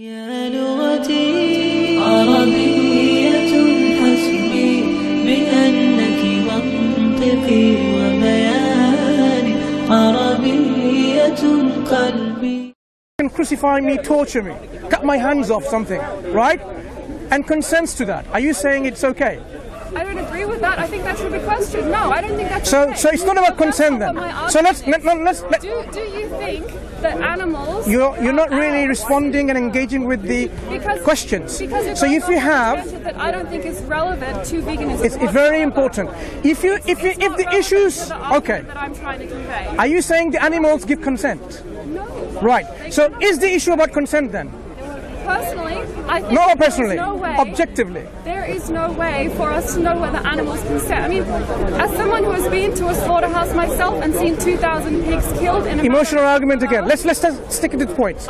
يا لغتي عربية حسبي بأنك منطقي وبياني عربية قلبي. Crucify me, torture me, cut my hands off, something, right? And consents to that. Are you saying it's okay? I don't agree with that. I think that should be questioned. No, I don't think that's So, okay. so it's not about consent then. So let's. Do you think that animals? You're not really responding and engaging with the questions. Because so if you have, that I don't think is relevant to veganism. it's very important. If the issues, okay. That I'm trying to convey. Are you saying the animals give consent? No. Right. So is the issue about consent then? Personally, I think Not personally. there is no way, Objectively. there is no way for us to know whether animals consent. I mean, as someone who has been to a slaughterhouse myself and seen 2,000 pigs killed in a Emotional argument again. Let's stick to the points.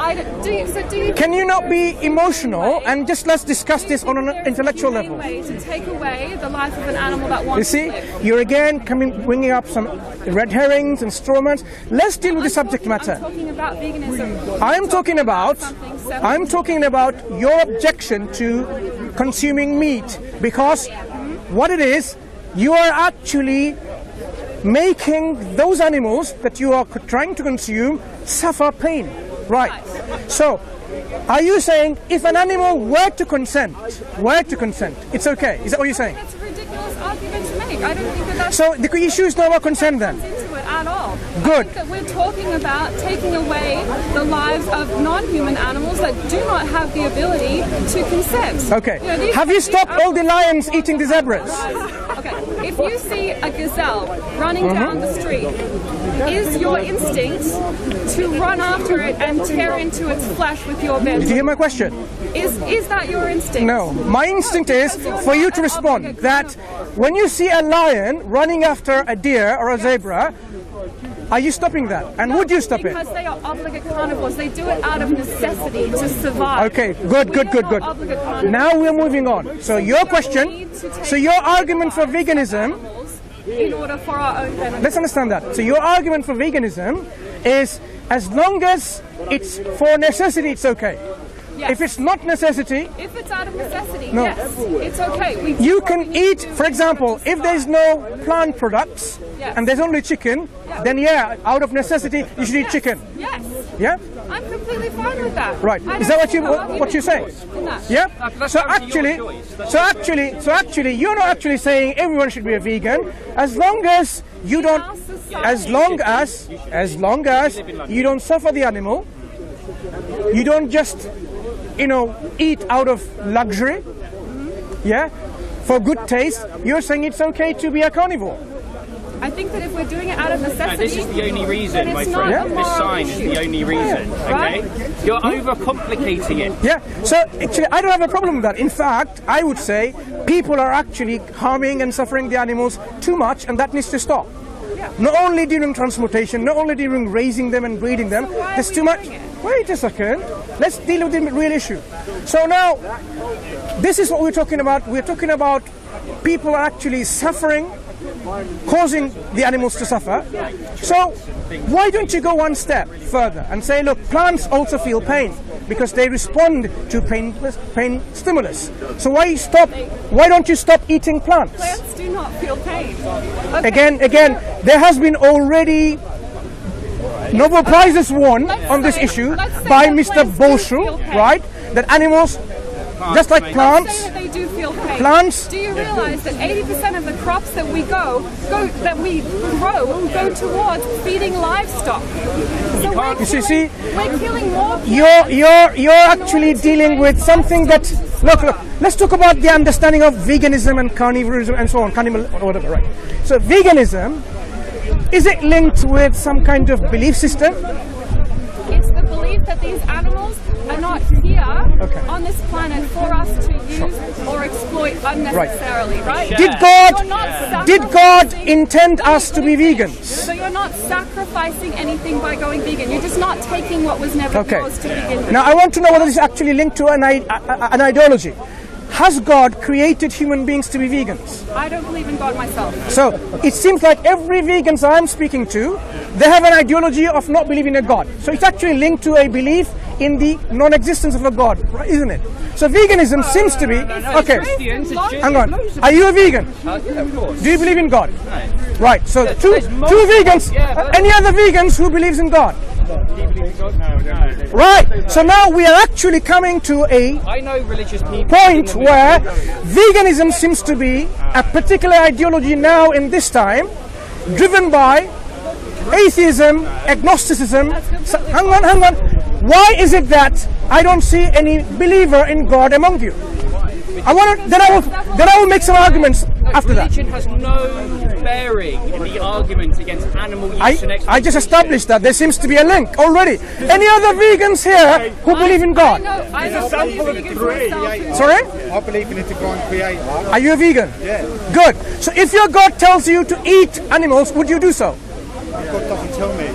Can you not be emotional and just let's discuss this on an intellectual level? Way to take away the life of an animal that wants You see, to live. you're again bringing up some red herrings and strawmans. Let's deal with the subject matter. I'm talking about veganism. I'm talking about your objection to consuming meat, because what it is, you are actually making those animals that you are trying to consume suffer pain, right? So, are you saying if an animal were to consent, it's okay? Is that what you're saying? That's a ridiculous argument to make. I don't think that that's So the issue is not about consent then? into it at all. Good. I think that we're talking about taking away the lives of non-human animals that do not have the ability to consent. Okay. You know, Have you stopped all the lions eating the zebras? Okay. If you see a gazelle running down the street, is your instinct to run after it and tear into its flesh with your bare Did you hear my question? Is that your instinct? No. My instinct is for you to respond that when you see a lion running after a deer or a zebra, are you stopping that? And would you stop it? Because they are obligate carnivores. They do it out of necessity to survive. Okay, good. Now we're moving on. So your question, so your argument for veganism, in order for our own benefit. let's understand that. So your argument for veganism is as long as it's for necessity, it's okay. Yes. If it's not necessity, If it's out of necessity, No. yes, it's okay. you can eat, for example, if there's no plant products Yes. and there's only chicken, then yeah, out of necessity, you should eat chicken. Yes, Yeah? I'm completely fine with that. Right. I Is don't that see no what you're saying? argument in that. Yeah? So actually, you're not actually saying everyone should be a vegan as long as you don't, as long as you don't suffer the animal, you don't just, eat out of luxury, yeah, for good taste. You're saying it's okay to be a carnivore. I think that if we're doing it out of No, necessity, this is the only reason, then my it's friend. not a This moral sign is issue. the only reason, okay? Right. You're overcomplicating it. Yeah, so actually I don't have a problem with that. In fact, I would say people are actually harming and suffering the animals too much, and that needs to stop. Not only during transportation, not only during raising them and breeding them, So why are there's we too much. doing it? Wait a second, let's deal with the real issue. So now, this is what we're talking about. We're talking about people are actually suffering, causing the animals to suffer. So why don't you go one step further and say, look, plants also feel pain because they respond to pain stimulus. So why don't you stop eating plants? Plants do not feel pain. Okay. Again, there has been already Nobel Prizes won on this say- issue let's say by that Mr. plants do Boshu, feel pain. right? That animals, just like Say plants, that they do feel pain. Plants- Do you realize that 80% of the crops that we grow go towards feeding livestock? So You see, we're killing more plants. you're actually dealing with something that, look, let's talk about the understanding of veganism and carnivorism and so on, cannibal or whatever, right? So veganism, is it linked with some kind of belief system? It's the belief that these animals are not here on this planet for us to use or exploit unnecessarily, right? Did God intend us to be vegans? So you're not sacrificing anything by going vegan. You're just not taking what was never yours to begin with. Now I want to know whether this is actually linked to an ideology. Has God created human beings to be vegans? I don't believe in God myself. So it seems like every vegans I'm speaking to, they have an ideology of not believing in a God. So it's actually linked to a belief in the non-existence of a God, right, isn't it? So veganism seems to be okay. Christians are Hang on. Are you a vegan? of course. Do you believe in God? No. Right. So two there's multiple- vegans. yeah, but- Any other vegans who believes in God? No. Right. So now we are actually coming to a I know religious people. point where veganism seems to be a particular ideology now in this time, driven by atheism, agnosticism. So, hang on. Why is it that I don't see any believer in God among you? I want to. Then I will make some arguments after that. Religion has no bearing in the argument against animal use and I exploitation. just established that there seems to be a link already. Any other vegans here who believe in God? I know vegans myself. Sorry? I believe in a divine creator. Are you a vegan? Yeah. Good. So if your God tells you to eat animals, would you do so? God doesn't tell me.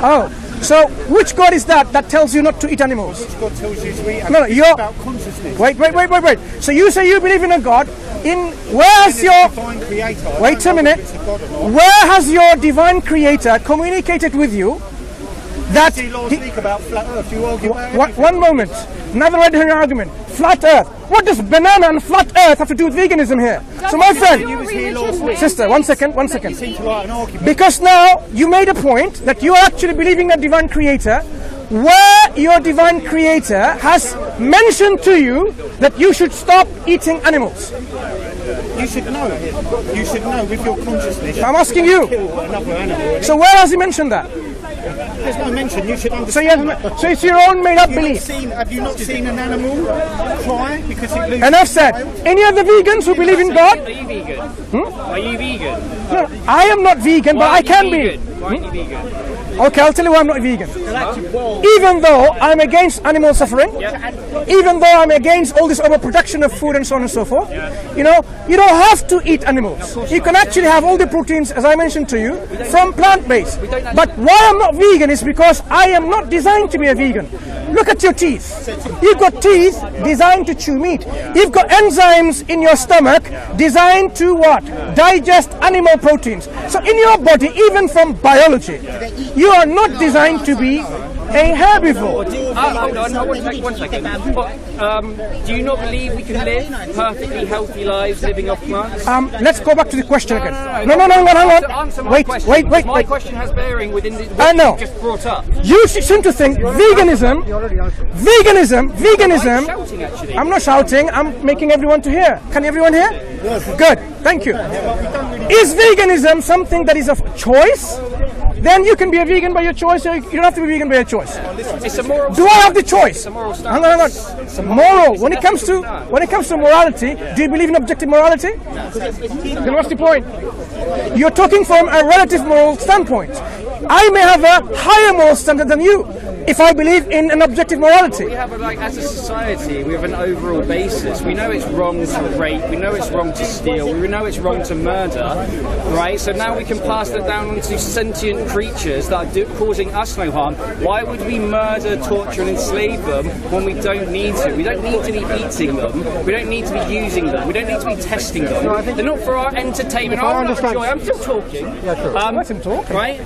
Oh. So which God is that tells you not to eat animals? God tells you to eat. No, It's you're- about consciousness. Wait. So you say you believe in a God. Where's your... Divine creator. I Wait don't a know minute. if it's a God or not. Where has your divine creator communicated with you that... See last week about flat Earth. You argue about One moment. Another red herring argument. Flat Earth. What does banana and flat Earth have to do with veganism here? So my friend... Sister, one second. You seem to like an argument. Because now you made a point that you are actually believing in a divine creator, where your divine creator has mentioned to you that you should stop eating animals. You should know. You should know with your consciousness. I'm asking you. Kill another animal. So where has he mentioned that? There's no mention. You should So, understand. so it's your own made-up belief. Have you not seen an animal cry because it loses? Enough said. Any other vegans who believe in God? Are you vegan? Are you vegan? No, I am not vegan, but I can be. Why aren't you vegan? Okay, I'll tell you why I'm not vegan. Even though I'm against animal suffering, even though I'm against all this overproduction of food and so on and so forth, you know, you don't have to eat animals. You can actually have all the proteins, as I mentioned to you, from plant-based. But why I'm not vegan is because I am not designed to be a vegan. Look at your teeth. You've got teeth designed to chew meat. You've got enzymes in your stomach designed to what? Digest animal proteins. So in your body, even from biology, you are not designed to be a herbivore. Hold on, one second. But, do you not believe we can live perfectly healthy lives living off plants? Let's go back to the question again. No, To hang answer on. my Wait. question. My question has bearing within the I what know. you just brought up. You seem to think veganism. Shouting, actually. I'm not shouting. I'm making everyone to hear. Can everyone hear? Good. Thank you. Is veganism something that is of choice? Then you can be a vegan by your choice, or you don't have to be vegan by your choice. It's a moral. Do I have the choice? a moral Hang on. Moral. When it comes to morality, do you believe in objective morality? Then what's the point? You're talking from a relative moral standpoint. I may have a higher moral standard than you if I believe in an objective morality. We have, as a society, we have an overall basis. We know it's wrong to rape, we know it's wrong to steal, we know it's wrong to murder, right? So now we can pass that down onto sentient creatures that are causing us no harm. Why would we murder, torture and enslave them when we don't need to? We don't need to be eating them, we don't need to be using them, we don't need to be testing them. They're not for our entertainment. I'm still talking. Let him talk. Right?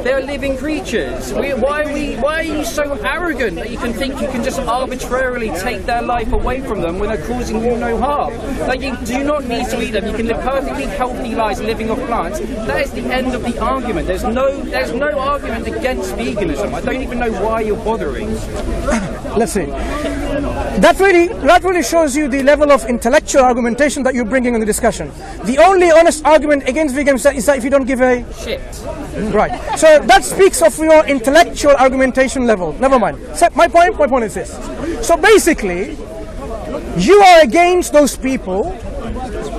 They're living creatures. Why are you so arrogant that you can think you can just arbitrarily take their life away from them when they're causing you no harm? Like, you do not need to eat them. You can live perfectly healthy lives living off plants. That is the end of the argument. There's no argument against veganism. I don't even know why you're bothering. Let's see. That really shows you the level of intellectual argumentation that you're bringing in the discussion. The only honest argument against veganism is that if you don't give a Shit. right. So that speaks of your intellectual argumentation level. Never mind. So my point is this. So basically, you are against those people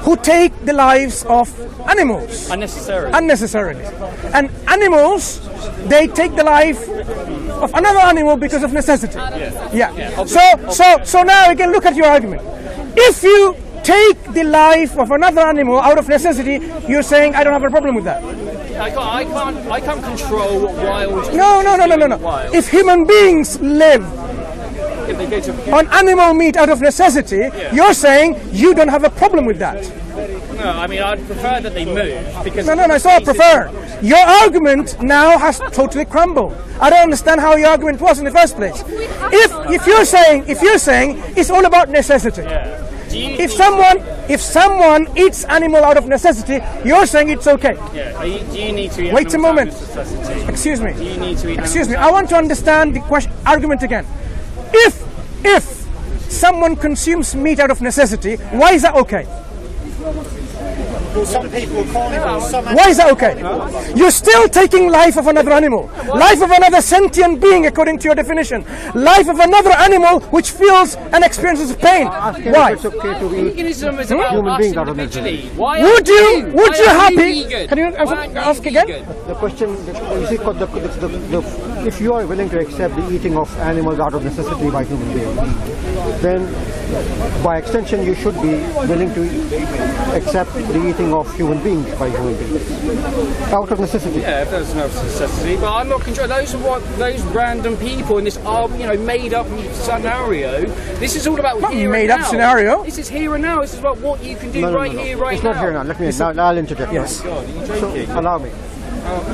who take the lives of animals unnecessarily. And animals, they take the life of another animal because of necessity. Yeah. So now again, look at your argument. If you take the life of another animal out of necessity, you're saying I don't have a problem with that. I can't control what wild. No. If human beings live If they go to on animal meat out of necessity, you're saying you don't have a problem with that. No, I mean, I'd prefer that they move because... No, it's not prefer. Your argument now has totally crumbled. I don't understand how your argument was in the first place. If you're saying it's all about necessity. Yeah. If someone eats animal out of necessity, you're saying it's okay. Yeah. Do you need to eat Wait a moment. necessity? Excuse me. Do you need to eat Excuse me. I want to understand the argument again. If someone consumes meat out of necessity, why is that okay? Some people are carnivores, some Why is that okay? You're still taking life of another animal, life of another sentient being according to your definition, life of another animal which feels and experiences pain. Why? It's okay to eat Veganism is about human us beings out of individually. necessity. Why Would you Why aren't happy? vegan? Can you Why aren't you ask again? vegan? The question, you see, if you are willing to accept the eating of animals out of necessity by human beings, then by extension you should be willing to accept the eating of human beings by human beings out of necessity. Yeah, if there's no necessity, but I'm not controlling those random people in this made up scenario. This is all about here made and up now. scenario. This is here and now. This is about what you can do No, here, right it's now. not here now. Let me. I'll interject. Yes. God, are you So, joking? allow me.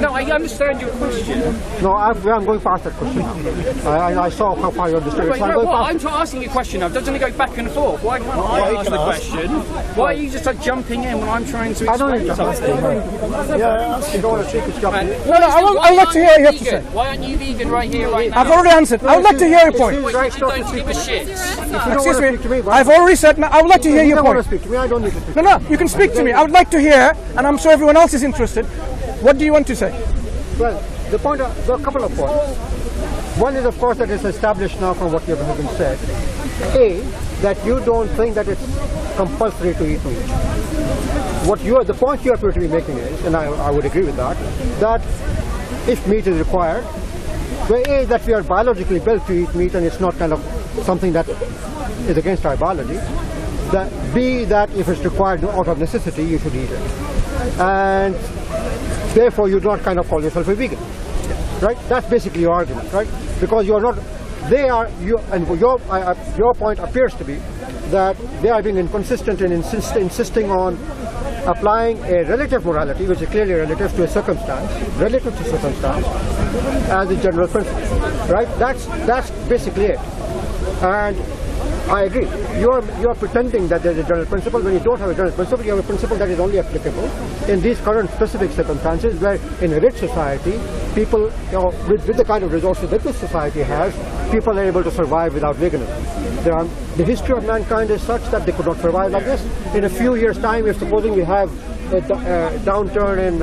No, I understand your question. No, I'm going past that question now. I saw how far you understood it. Wait, So I'm no, going what? past I'm asking you a question now. It doesn't go back and forth. Why can't I ask the question? Why are you just jumping in when I'm trying to I don't explain need to something? Yeah, you don't want to speak, it's jumping. I'd like to hear what you have to say. Why aren't you vegan right here, right now? I've already answered. I would like to hear your point. You don't give a shit. Excuse me. I've already said. Now, I would like to hear You your don't want to point. speak to me, I don't need to speak. No, you can speak to me. I would like to hear, and I'm sure everyone else is interested. What do you want to say? Well, there are a couple of points. One is, of course, that it's established now from what you have been said. A, that you don't think that it's compulsory to eat meat. The point you appear to be making is, and I would agree with that if meat is required, the A, that we are biologically built to eat meat and it's not kind of something that is against our biology. That B, that if it's required out of necessity, you should eat it. And therefore you don't kind of call yourself a vegan. Right? That's basically your argument, right? Because you're not, your point appears to be that they are being inconsistent in insisting on applying a relative morality, which is clearly relative to a circumstance, as a general principle, right? That's basically it. And I agree. You're pretending that there's a general principle when you don't have a general principle. You have a principle that is only applicable in these current specific circumstances, where in a rich society, people, with the kind of resources that this society has, people are able to survive without veganism. The history of mankind is such that they could not survive like this. In a few years' time, if supposing we have a downturn in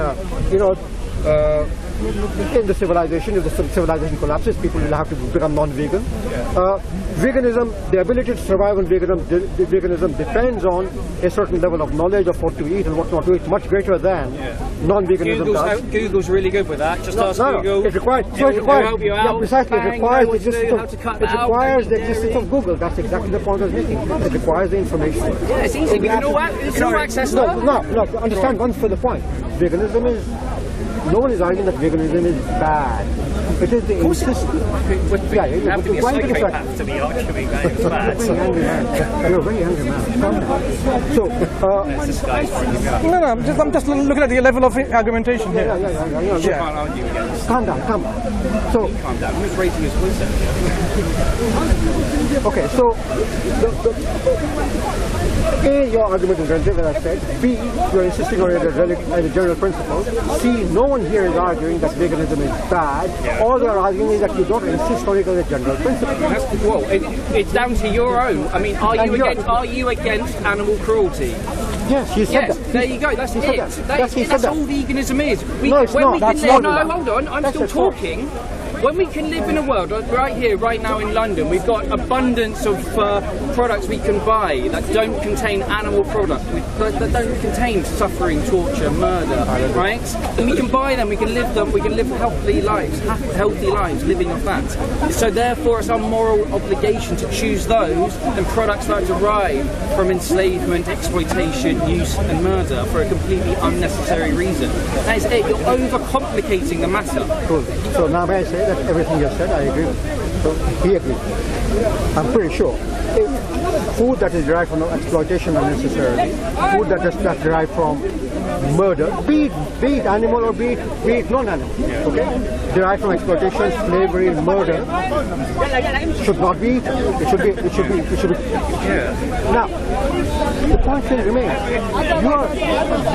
the civilization, if the civilization collapses, people will have to become non-vegan. Veganism, the ability to survive on veganism depends on a certain level of knowledge of what to eat and what not to eat, much greater than non-veganism does. Google's really good with that. Just ask Google. It requires, It'll help you out. precisely, Bang, it requires you know the what to do, existence how to cut it that out, requires what the to do. existence of Google. That's exactly the point I was making. It requires the information. Yeah, it's easy. We can all access that. No, understand one further point. Veganism is, no one is arguing that veganism is bad. It is the insistence. You have to be a psychopath to be arguing that it's bad. You're a very angry man. Calm down. So, This guy's probably going. No, I'm just looking at the level of argumentation here. You can't argue against. calm down. So, Calm down. Who's rating his wisdom? okay, so A, your argument is relative, as I said. B, you're insisting on it as a general principle. C, no one here is arguing that veganism is bad. All they're arguing is that you don't insist on it as a general principle. Well, it's down to your own. I mean, are you against animal cruelty? Yes, he said Yes, that. there you go. That's it. said that. Yes, he said That's that. all veganism is. No, it's not. That's not. Hold on. I'm That's still a fact. talking. When we can live in a world right here, right now in London, we've got abundance of products we can buy that don't contain animal products, that don't contain suffering, torture, murder, right? And we can buy them, we can live healthy lives, living off that. So therefore, it's our moral obligation to choose those and products that derive from enslavement, exploitation, use, and murder for a completely unnecessary reason. That is it. You're overcomplicating the matter. Cool. So now may I say that everything you have said, I agree with. So he agrees. I'm pretty sure. Food that is derived from exploitation unnecessarily, food that's derived from murder, be it animal or be it non-animal, okay? Derived from exploitation, slavery, murder, should not be eaten. It should be. Now, the point still remains.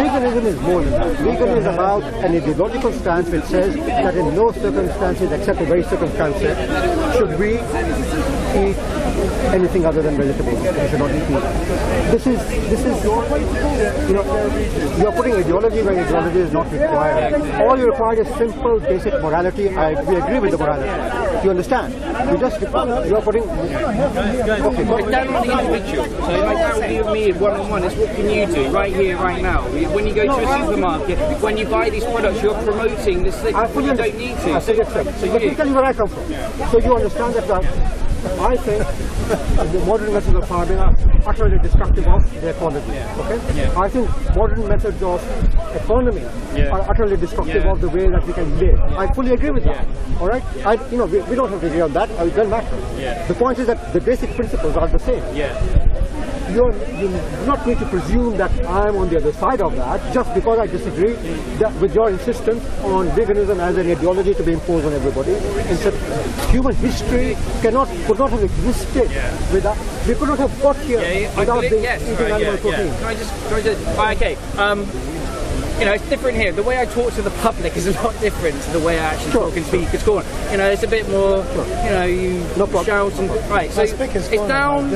Veganism is more than that. Veganism is about an ideological stance which says that in no circumstances, except a very circumstances, should we eat anything other than vegetables. We should not eat meat. This is you're putting ideology where ideology is not required. All you require is simple, basic morality. We agree with the morality. You understand? You're putting. Okay, It's down on the individual. So like that would be with me one-on-one. It's what can you do right here, right now. When you go to a supermarket, when you buy these products, you're promoting this thing. You don't need to. Let me tell you where I come from. So you understand that I think the modern methods of farming are utterly destructive of the ecology. Okay? Yeah. I think modern methods of economy are utterly destructive of the way that we can live. I fully agree with that. All right? We don't have to agree on that. It doesn't matter. The point is that the basic principles are the same. You do not need to presume that I'm on the other side of that just because I disagree with your insistence on veganism as an ideology to be imposed on everybody. Instead, human history could not have existed without. We could not have got here without eating animal protein. Can I just okay. It's different here. The way I talk to the public is a lot different to the way I actually talk in speakers' corner. It's a bit more, you shout and right. So it's down.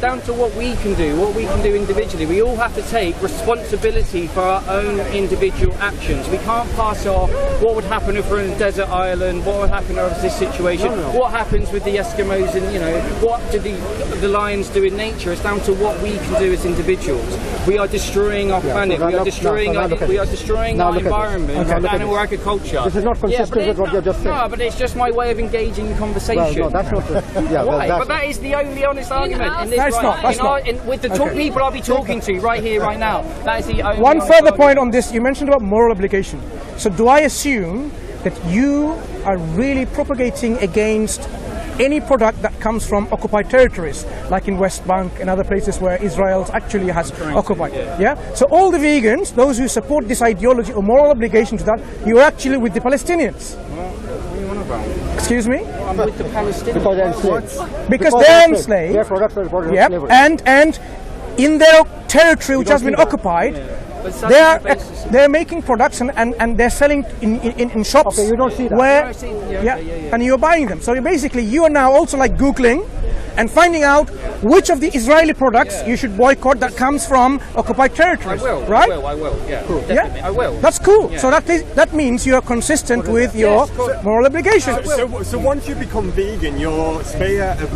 Down to what we can do individually. We all have to take responsibility for our own individual actions. We can't pass off what would happen if we're in a desert island. What would happen if this situation? What happens with the Eskimos? And what do the lions do in nature? It's down to what we can do as individuals. We are destroying our planet. We are destroying our environment, our animal agriculture. This is not consistent with what you just said. No, but it's just my way of engaging the conversation. Well, no, that's not the, Why? But that is the only honest argument. In this That's not. With the people I'll be talking to right here, right now, that is the only One further point on this, you mentioned about moral obligation. So do I assume that you are really propagating against any product that comes from occupied territories, like in West Bank and other places where Israel actually has occupied? So all the vegans, those who support this ideology or moral obligation to that, you're actually with the Palestinians. What do you want about? Excuse me? I'm with the Palestinians. Because they're enslaved. Because they're enslaved. Their products are slavery. And in their territory which has been occupied, they're making products and they're selling in shops. Okay, you don't see that. Where, and you're buying them. So basically, you are now also like Googling and finding out which of the Israeli products you should boycott that comes from occupied territories. I will. Right? I will. Yeah. Cool. Definitely. I will. That's cool. Yeah. So that means you are consistent with your moral obligations. So once you become vegan, your sphere of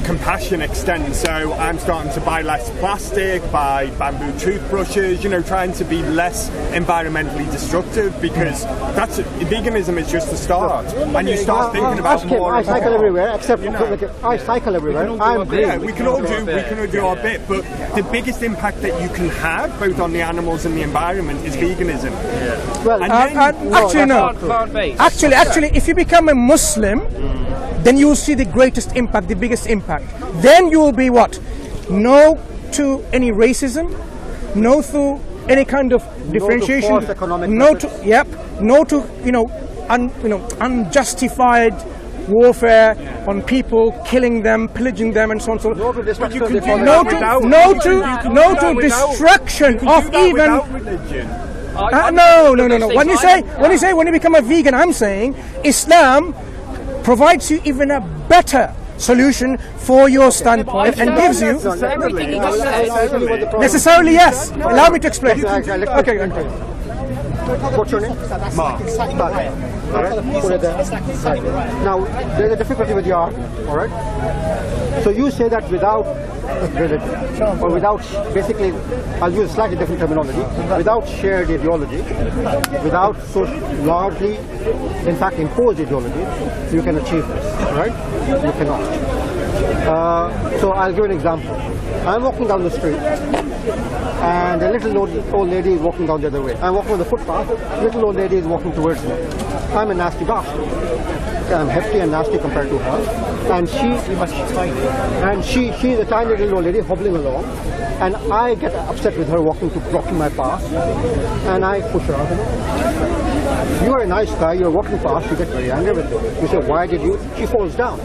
compassion extends. So I'm starting to buy less plastic, buy bamboo toothbrushes. Trying to be less environmentally destructive, because veganism is just the start, and you start thinking about more. I cycle everywhere, except I cycle everywhere. I'm green. Yeah, we can all do our bit, but the biggest impact that you can have, both on the animals and the environment, is veganism. Well, actually, no. Actually, if you become a Muslim, then you will see the greatest impact, the biggest impact. Then you will be what? No to any racism, no to any kind of differentiation, no to unjustified warfare on people, killing them, pillaging them, and so on. No to destruction of even. No. When you become a vegan, I'm saying Islam provides you even a better solution for your standpoint and gives you necessarily yes. Allow me to explain. Okay. What's your name? Mark. Put it there. Right. Now, there's a difficulty with your argument, all right? So you say that without religion, or without, basically, I'll use a slightly different terminology, without shared ideology, without so largely, in fact, imposed ideology, you can achieve this, right? You cannot. So I'll give an example. I'm walking down the street, and a little old lady is walking down the other way. I'm walking on the footpath, a little old lady is walking towards me. I'm a nasty bastard. I'm hefty and nasty compared to her, and she's a tiny little old lady hobbling along, and I get upset with her blocking my path, and I push her out. You are a nice guy, you're walking past, you get very angry with her. You say, why did you? She falls down.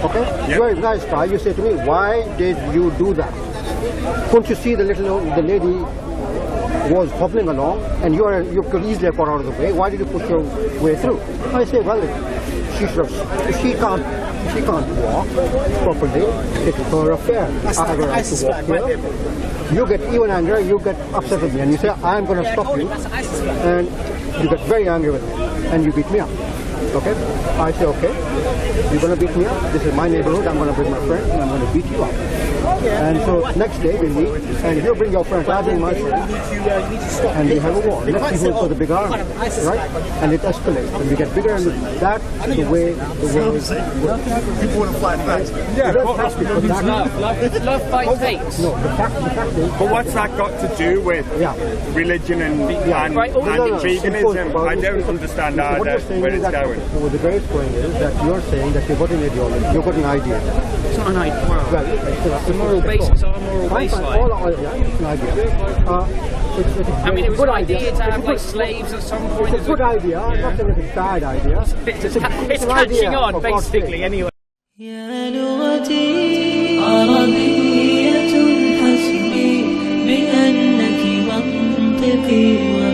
Okay? Yep. You're a nice guy, you say to me, why did you do that? Couldn't you see the lady was hobbling along, and you could easily have got out of the way. Why did you push your way through? I say, well, if she can't walk properly, it's her affair. I have a right to walk here. You get even angry, you get upset with me, and you say, I'm going to stop you, and you get very angry with me, and you beat me up. Okay? I say, okay, you're going to beat me up. This is my neighborhood. I'm going to bring my friends, and I'm going to beat you up. And so next day we meet, and you bring your friends, I bring my friends, and we have a war. Let's see who's got the big army, right? And it escalates, and we get bigger, and that's the way the world is. People want to fight back. Yeah, love fights hate. No, the fact is. But what's that got to do with religion and veganism? I don't understand where it's going. Well, the way it's going is that you're saying that you've got an ideology, you've got an idea. It's not an idea. Well, the moral basis, our moral baseline. It's an idea. I mean, it was an idea to have like slaves at some point. It's a good idea. I'm not saying it's a bad idea. It's catching on, basically, anyway. يا لغتي عربية حسبي بأنك منطقي